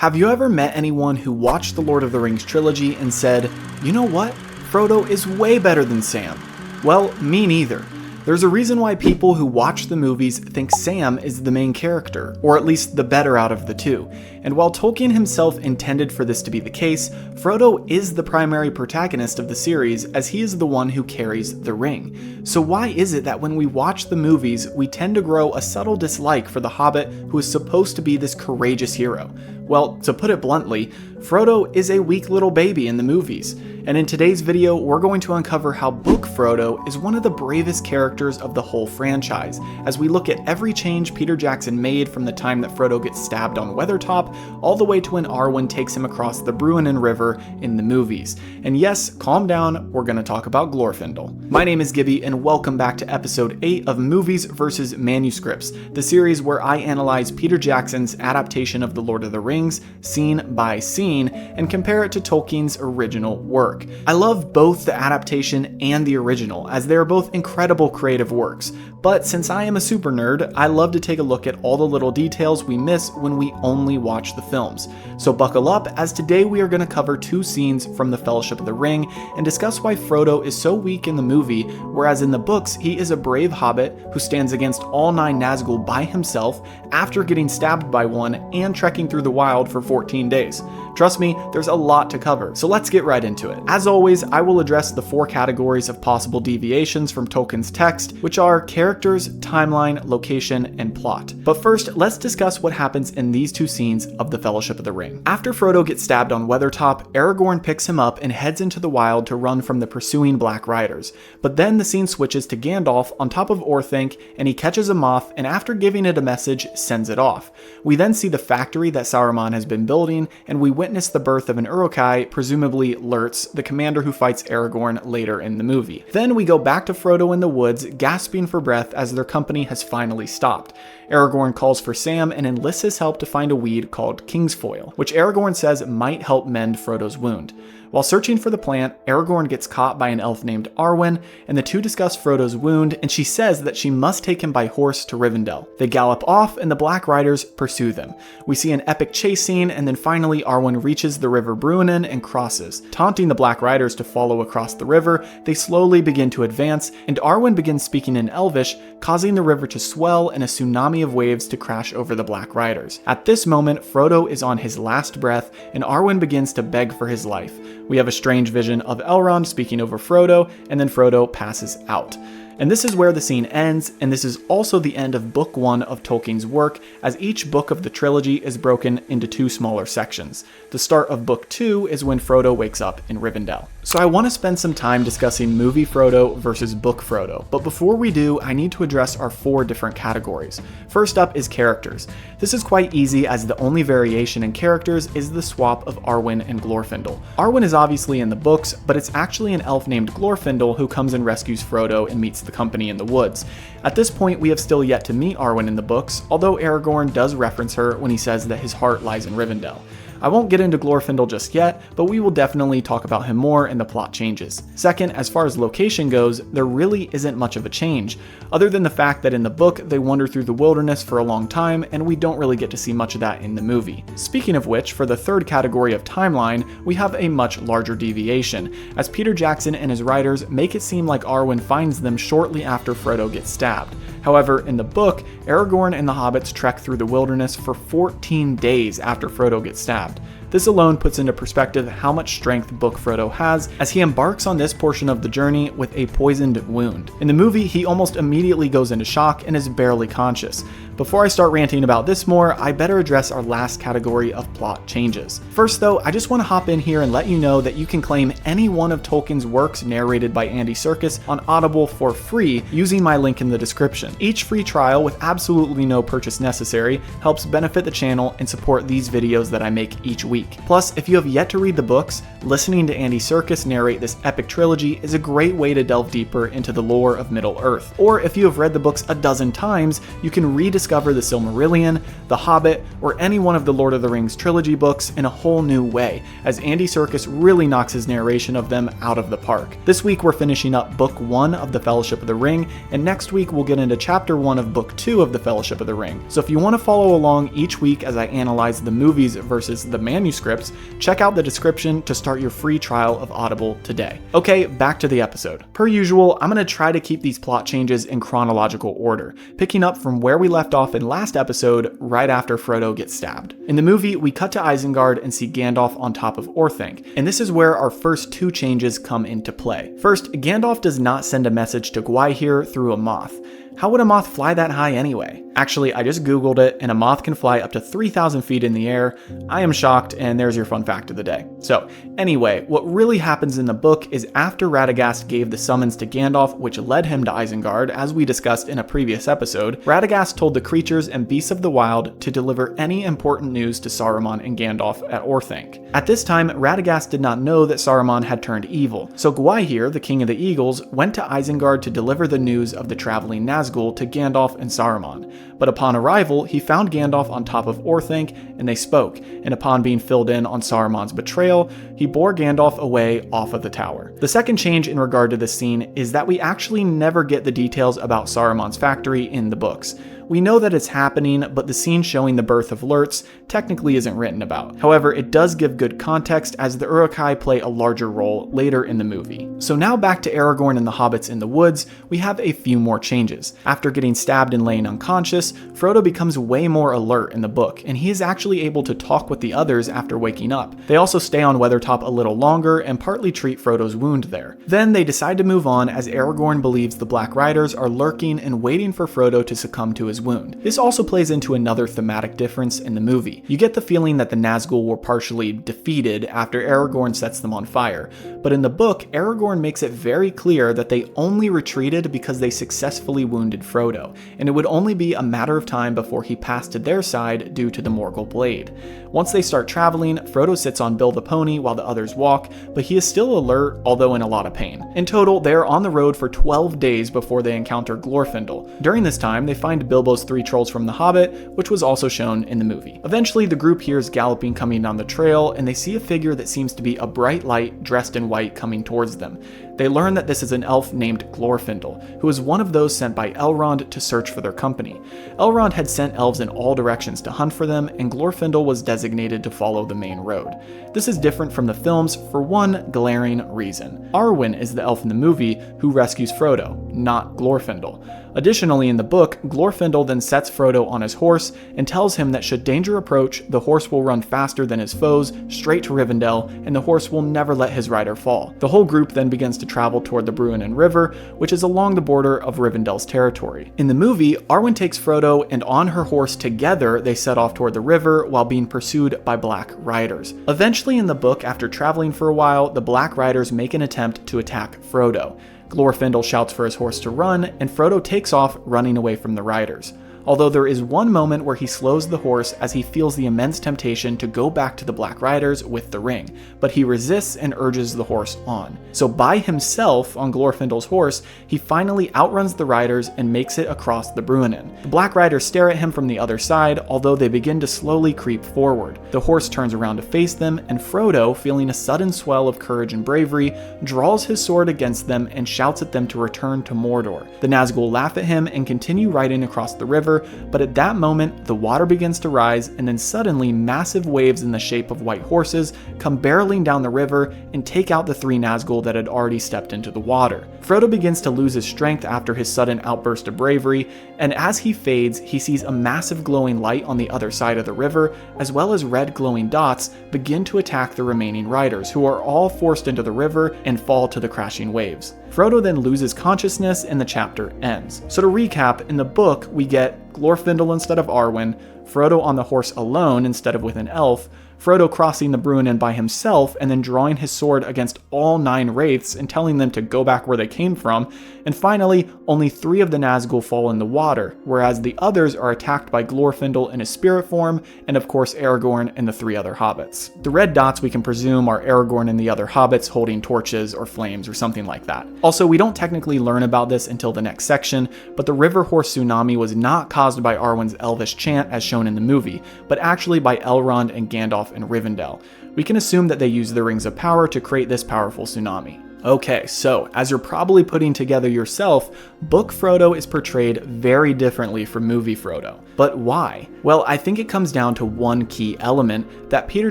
Have you ever met anyone who watched the Lord of the Rings trilogy and said, you know what, Frodo is way better than Sam? Well, me neither. There's a reason why people who watch the movies think Sam is the main character, or at least the better out of the two. And while Tolkien himself intended for this to be the case, Frodo is the primary protagonist of the series, as he is the one who carries the ring. So why is it that when we watch the movies, we tend to grow a subtle dislike for the Hobbit who is supposed to be this courageous hero? Well, to put it bluntly, Frodo is a weak little baby in the movies. And in today's video, we're going to uncover how Book Frodo is one of the bravest characters of the whole franchise, as we look at every change Peter Jackson made from the time that Frodo gets stabbed on Weathertop, all the way to when Arwen takes him across the Bruinen River in the movies. And yes, calm down, we're going to talk about Glorfindel. My name is Gibby, and welcome back to episode 8 of Movies vs. Manuscripts, the series where I analyze Peter Jackson's adaptation of The Lord of the Rings, scene by scene, and compare it to Tolkien's original work. I love both the adaptation and the original, as they are both incredible creative works, but since I am a super nerd, I love to take a look at all the little details we miss when we only watch the films. So buckle up, as today we are going to cover 2 scenes from The Fellowship of the Ring and discuss why Frodo is so weak in the movie, whereas in the books he is a brave hobbit who stands against all 9 Nazgul by himself after getting stabbed by one and trekking through the wild for 14 days. Trust me, there's a lot to cover, so let's get right into it. As always, I will address the 4 categories of possible deviations from Tolkien's text, which are characters, timeline, location, and plot. But first, let's discuss what happens in these 2 scenes of The Fellowship of the Ring. After Frodo gets stabbed on Weathertop, Aragorn picks him up and heads into the wild to run from the pursuing Black Riders. But then the scene switches to Gandalf on top of Orthanc, and he catches a moth, and after giving it a message, sends it off. We then see the factory that Saruman has been building, and we witness the birth of an Uruk-hai, presumably Lurtz, the commander who fights Aragorn later in the movie. Then we go back to Frodo in the woods, gasping for breath as their company has finally stopped. Aragorn calls for Sam and enlists his help to find a weed called Kingsfoil, which Aragorn says might help mend Frodo's wound. While searching for the plant, Aragorn gets caught by an elf named Arwen, and the two discuss Frodo's wound, and she says that she must take him by horse to Rivendell. They gallop off, and the Black Riders pursue them. We see an epic chase scene, and then finally Arwen reaches the River Bruinen and crosses. Taunting the Black Riders to follow across the river, they slowly begin to advance, and Arwen begins speaking in Elvish, causing the river to swell and a tsunami of waves to crash over the Black Riders. At this moment, Frodo is on his last breath, and Arwen begins to beg for his life. We have a strange vision of Elrond speaking over Frodo, and then Frodo passes out. And this is where the scene ends, and this is also the end of Book 1 of Tolkien's work, as each book of the trilogy is broken into 2 smaller sections. The start of Book 2 is when Frodo wakes up in Rivendell. So I want to spend some time discussing movie Frodo versus book Frodo, but before we do, I need to address our 4 different categories. First up is characters. This is quite easy, as the only variation in characters is the swap of Arwen and Glorfindel. Arwen is obviously in the books, but it's actually an elf named Glorfindel who comes and rescues Frodo and meets the company in the woods. At this point, we have still yet to meet Arwen in the books, although Aragorn does reference her when he says that his heart lies in Rivendell. I won't get into Glorfindel just yet, but we will definitely talk about him more in the plot changes. Second, as far as location goes, there really isn't much of a change, other than the fact that in the book they wander through the wilderness for a long time, and we don't really get to see much of that in the movie. Speaking of which, for the third category of timeline, we have a much larger deviation, as Peter Jackson and his writers make it seem like Arwen finds them shortly after Frodo gets stabbed. However, in the book, Aragorn and the hobbits trek through the wilderness for 14 days after Frodo gets stabbed. This alone puts into perspective how much strength Book Frodo has, as he embarks on this portion of the journey with a poisoned wound. In the movie, he almost immediately goes into shock and is barely conscious. Before I start ranting about this more, I better address our last category of plot changes. First though, I just want to hop in here and let you know that you can claim any one of Tolkien's works narrated by Andy Serkis on Audible for free using my link in the description. Each free trial with absolutely no purchase necessary helps benefit the channel and support these videos that I make each week. week. Plus, if you have yet to read the books, listening to Andy Serkis narrate this epic trilogy is a great way to delve deeper into the lore of Middle-earth. Or if you have read the books a dozen times, you can rediscover the Silmarillion, The Hobbit, or any one of the Lord of the Rings trilogy books in a whole new way, as Andy Serkis really knocks his narration of them out of the park. This week we're finishing up Book 1 of The Fellowship of the Ring, and next week we'll get into Chapter 1 of Book 2 of The Fellowship of the Ring. So if you want to follow along each week as I analyze the movies versus the manuscripts, check out the description to start your free trial of Audible today. Okay, back to the episode. Per usual, I'm going to try to keep these plot changes in chronological order, picking up from where we left off in last episode, right after Frodo gets stabbed. In the movie, we cut to Isengard and see Gandalf on top of Orthanc, and this is where our first two changes come into play. First, Gandalf does not send a message to Gwaihir through a moth. How would a moth fly that high anyway? Actually, I just googled it, and a moth can fly up to 3,000 feet in the air. I am shocked, and there's your fun fact of the day. So, anyway, what really happens in the book is after Radagast gave the summons to Gandalf, which led him to Isengard, as we discussed in a previous episode, Radagast told the creatures and beasts of the wild to deliver any important news to Saruman and Gandalf at Orthanc. At this time, Radagast did not know that Saruman had turned evil, so Gwaihir, the king of the eagles, went to Isengard to deliver the news of the traveling Nazgul to Gandalf and Saruman. But upon arrival, he found Gandalf on top of Orthanc, and they spoke, and upon being filled in on Saruman's betrayal, he bore Gandalf away off of the tower. The second change in regard to this scene is that we actually never get the details about Saruman's factory in the books. We know that it's happening, but the scene showing the birth of Lurtz technically isn't written about. However, it does give good context as the Uruk-hai play a larger role later in the movie. So now back to Aragorn and the hobbits in the woods, we have a few more changes. After getting stabbed and laying unconscious, Frodo becomes way more alert in the book, and he is actually able to talk with the others after waking up. They also stay on Weathertop a little longer and partly treat Frodo's wound there. Then they decide to move on as Aragorn believes the Black Riders are lurking and waiting for Frodo to succumb to his wound. This also plays into another thematic difference in the movie. You get the feeling that the Nazgul were partially defeated after Aragorn sets them on fire, but in the book, Aragorn makes it very clear that they only retreated because they successfully wounded Frodo, and it would only be a matter of time before he passed to their side due to the Morgul blade. Once they start traveling, Frodo sits on Bill the pony while the others walk, but he is still alert, although in a lot of pain. In total, they are on the road for 12 days before they encounter Glorfindel. During this time, they find Bilbo's 3 trolls from The Hobbit, which was also shown in the movie. Eventually, the group hears galloping coming down the trail, and they see a figure that seems to be a bright light dressed in white coming towards them. They learn that this is an elf named Glorfindel, who is one of those sent by Elrond to search for their company. Elrond had sent elves in all directions to hunt for them, and Glorfindel was designated to follow the main road. This is different from the films for one glaring reason. Arwen is the elf in the movie who rescues Frodo, not Glorfindel. Additionally, in the book, Glorfindel then sets Frodo on his horse and tells him that should danger approach, the horse will run faster than his foes, straight to Rivendell, and the horse will never let his rider fall. The whole group then begins to travel toward the Bruinen River, which is along the border of Rivendell's territory. In the movie, Arwen takes Frodo, and on her horse together, they set off toward the river while being pursued by Black Riders. Eventually in the book, after traveling for a while, the Black Riders make an attempt to attack Frodo. Glorfindel shouts for his horse to run, and Frodo takes off, running away from the riders. Although there is one moment where he slows the horse as he feels the immense temptation to go back to the Black Riders with the ring, but he resists and urges the horse on. So by himself, on Glorfindel's horse, he finally outruns the riders and makes it across the Bruinen. The Black Riders stare at him from the other side, although they begin to slowly creep forward. The horse turns around to face them, and Frodo, feeling a sudden swell of courage and bravery, draws his sword against them and shouts at them to return to Mordor. The Nazgul laugh at him and continue riding across the river, but at that moment, the water begins to rise, and then suddenly massive waves in the shape of white horses come barreling down the river and take out the 3 Nazgul that had already stepped into the water. Frodo begins to lose his strength after his sudden outburst of bravery, and as he fades, he sees a massive glowing light on the other side of the river, as well as red glowing dots begin to attack the remaining riders, who are all forced into the river and fall to the crashing waves. Frodo then loses consciousness and the chapter ends. So to recap, in the book, we get Glorfindel instead of Arwen, Frodo on the horse alone instead of with an elf, Frodo crossing the Bruinen by himself and then drawing his sword against all 9 wraiths and telling them to go back where they came from, and finally, only 3 of the Nazgul fall in the water, whereas the others are attacked by Glorfindel in his spirit form, and of course Aragorn and the 3 other hobbits. The red dots we can presume are Aragorn and the other hobbits holding torches or flames or something like that. Also, we don't technically learn about this until the next section, but the river horse tsunami was not caused by Arwen's elvish chant as shown in the movie, but actually by Elrond and Gandalf and Rivendell. We can assume that they used the Rings of Power to create this powerful tsunami. Okay, so as you're probably putting together yourself, Book Frodo is portrayed very differently from movie Frodo. But why? Well, I think it comes down to one key element that Peter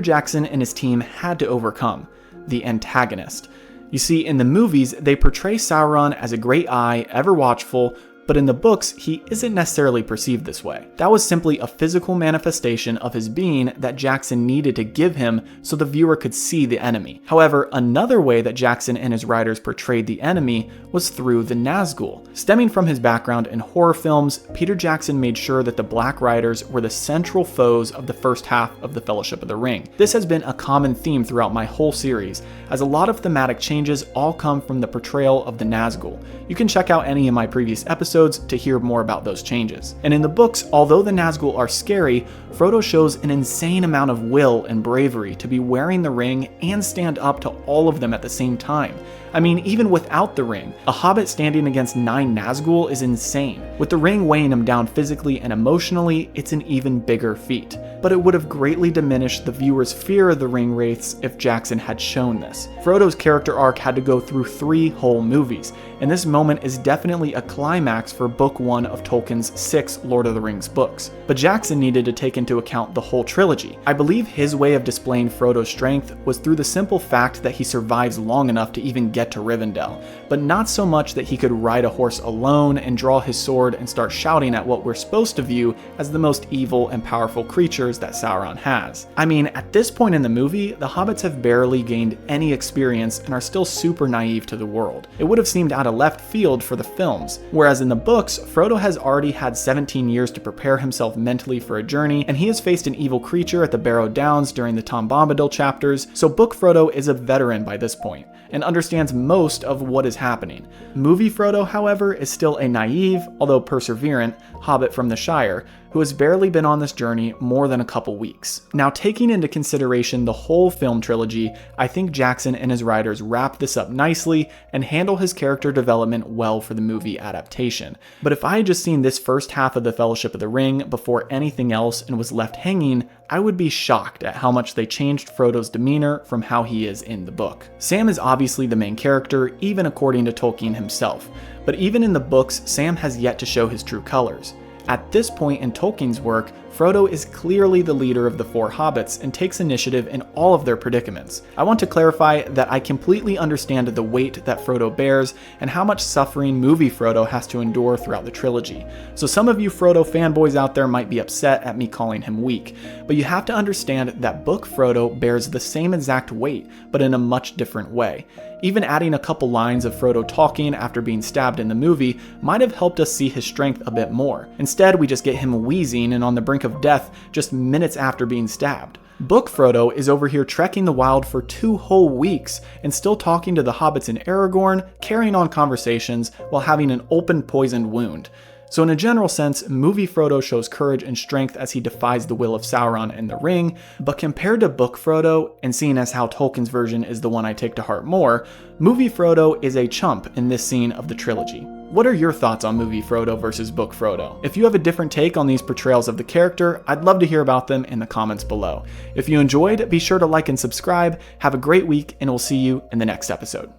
Jackson and his team had to overcome: the antagonist. You see, in the movies, they portray Sauron as a great eye, ever watchful, but in the books, he isn't necessarily perceived this way. That was simply a physical manifestation of his being that Jackson needed to give him so the viewer could see the enemy. However, another way that Jackson and his writers portrayed the enemy was through the Nazgul. Stemming from his background in horror films, Peter Jackson made sure that the Black Riders were the central foes of the first half of the Fellowship of the Ring. This has been a common theme throughout my whole series, as a lot of thematic changes all come from the portrayal of the Nazgul. You can check out any of my previous episodes to hear more about those changes. And in the books, although the Nazgul are scary, Frodo shows an insane amount of will and bravery to be wearing the ring and stand up to all of them at the same time. I mean, even without the ring, a hobbit standing against 9 Nazgul is insane. With the ring weighing him down physically and emotionally, it's an even bigger feat. But it would have greatly diminished the viewer's fear of the ring wraiths if Jackson had shown this. Frodo's character arc had to go through 3 whole movies, and this moment is definitely a climax for Book 1 of Tolkien's 6 Lord of the Rings books. But Jackson needed to take into account the whole trilogy. I believe his way of displaying Frodo's strength was through the simple fact that he survives long enough to even get to Rivendell, but not so much that he could ride a horse alone and draw his sword and start shouting at what we're supposed to view as the most evil and powerful creatures that Sauron has. I mean, at this point in the movie, the hobbits have barely gained any experience and are still super naive to the world. It would have seemed out of left field for the films, whereas in the books, Frodo has already had 17 years to prepare himself mentally for a journey, and he has faced an evil creature at the Barrow Downs during the Tom Bombadil chapters, so Book Frodo is a veteran by this point, and understands most of what is happening. Movie Frodo, however, is still a naive, although perseverant, hobbit from the Shire, who has barely been on this journey more than a couple weeks. Now, taking into consideration the whole film trilogy, I think Jackson and his writers wrap this up nicely and handle his character development well for the movie adaptation. But if I had just seen this first half of the Fellowship of the Ring before anything else and was left hanging, I would be shocked at how much they changed Frodo's demeanor from how he is in the book. Sam is obviously the main character, even according to Tolkien himself, but even in the books, Sam has yet to show his true colors. At this point in Tolkien's work, Frodo is clearly the leader of the 4 hobbits and takes initiative in all of their predicaments. I want to clarify that I completely understand the weight that Frodo bears and how much suffering movie Frodo has to endure throughout the trilogy. So some of you Frodo fanboys out there might be upset at me calling him weak, but you have to understand that Book Frodo bears the same exact weight, but in a much different way. Even adding a couple lines of Frodo talking after being stabbed in the movie might have helped us see his strength a bit more. Instead, we just get him wheezing and on the brink of death just minutes after being stabbed. Book Frodo is over here trekking the wild for 2 whole weeks and still talking to the hobbits in Aragorn, carrying on conversations while having an open poisoned wound. So in a general sense, movie Frodo shows courage and strength as he defies the will of Sauron and the Ring, but compared to Book Frodo, and seeing as how Tolkien's version is the one I take to heart more, movie Frodo is a chump in this scene of the trilogy. What are your thoughts on movie Frodo versus Book Frodo? If you have a different take on these portrayals of the character, I'd love to hear about them in the comments below. If you enjoyed, be sure to like and subscribe. Have a great week, and we'll see you in the next episode.